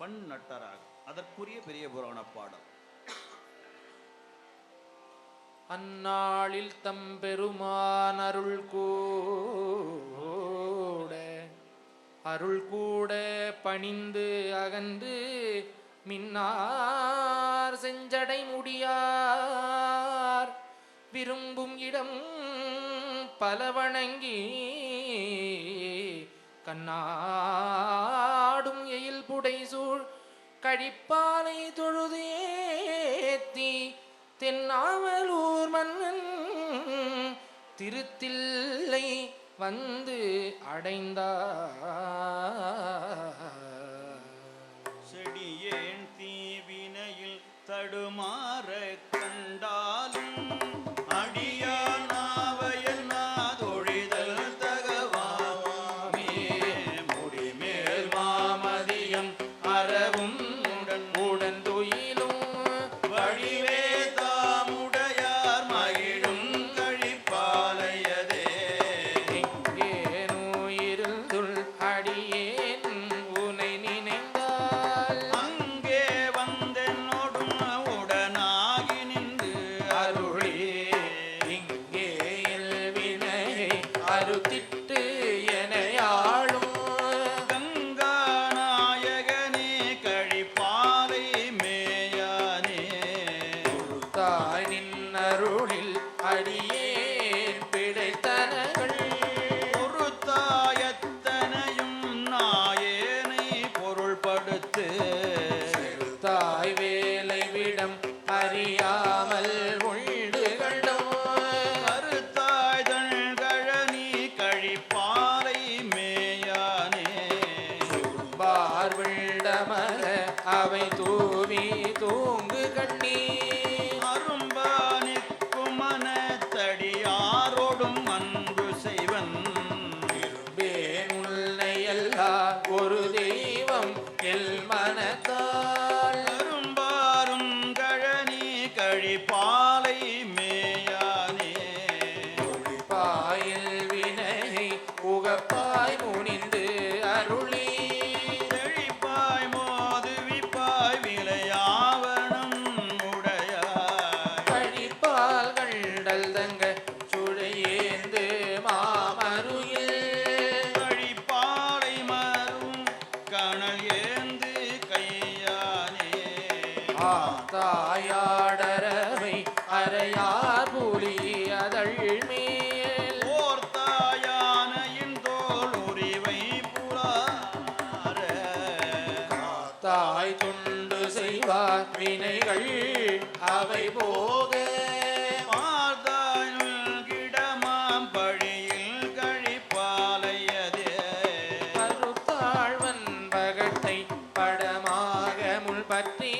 பண் நட்டராக. அதற்குரிய பெரிய புராண பாடல். அந்நாளில் தம்பெருமான் அருள் கூட பணிந்து அகன்று மின்னார் செஞ்சடை முடியார் விரும்பும் இடம் பல வணங்கி கண்ணாடும் எயில் புடைசூழ் கழிப்பாலை தொழுதேத்தி தென்னாவலூர் மன்னன் திருத்தில்லை வந்து அடைந்தார். செடியேன் தீவினையில் தடுமாற கண்டாலும் அடியானாவையல் நாதொழிதல் தகவாமே. முடிமேல் மாமதியம் அறவும் உடன் துயிலும் வடிவே தாமுடையார் மகிழும் கழிப்பாலையதே. எங்கேனுயிருந்துள் அடியேன் உனை நினைந்தால் அங்கே வந்தென்னோடும் உடனாகி நின்று அருளே இங்கே எல்வினை அருத்திட்டு எனையாளும் கங்காநாயகனே கழிப்பாலை மேயானே. தாய் நின்னருளில் அடியேன் பிழைத்தனகள் ஒரு தாயத்தனையும் நாயேனை பொருள்படுத்து தாய் வேலை விடம் அறியாமல் உண்டு கண்டோம் கருத்தாய் தழ்கழனி கழிப்பாலை மேயானே. பார்விண்டமர அவை தூவி தூங்கு கண்ணீர் அரும்பானிக்கும் மனத்தடியாரோடும் அன்பு செய்வன் உன்னையல்லா ஒரு தெய்வம் எல் மனத்தால் அரும்பாரும் கழனி கழிப்பாலை மேயானே. பாயில் வினை உகப்பாய் முனிந்து அருளி செழிப்பாய் மோதுவிப்பாய் விளையாவணம் உடையாய். கழிப்பால் கண்டல் தங்க சுழையேந்து மாமருயில் கழிப்பாலை மரும் கணல் ஏந்து கையானே. தாயாடரவை அறையார் புலி அதழ் மேல் ஓர் தாயானையின் தோல் உரிவை புறார தாய் துண்டு செய்வார் வினைகள் அவை போக பார்த்தாய்கிடமாம் பழியில் கழிப்பாலையதே. கருத்தாழ்வன் பகட்டை படமாக முள் பற்றி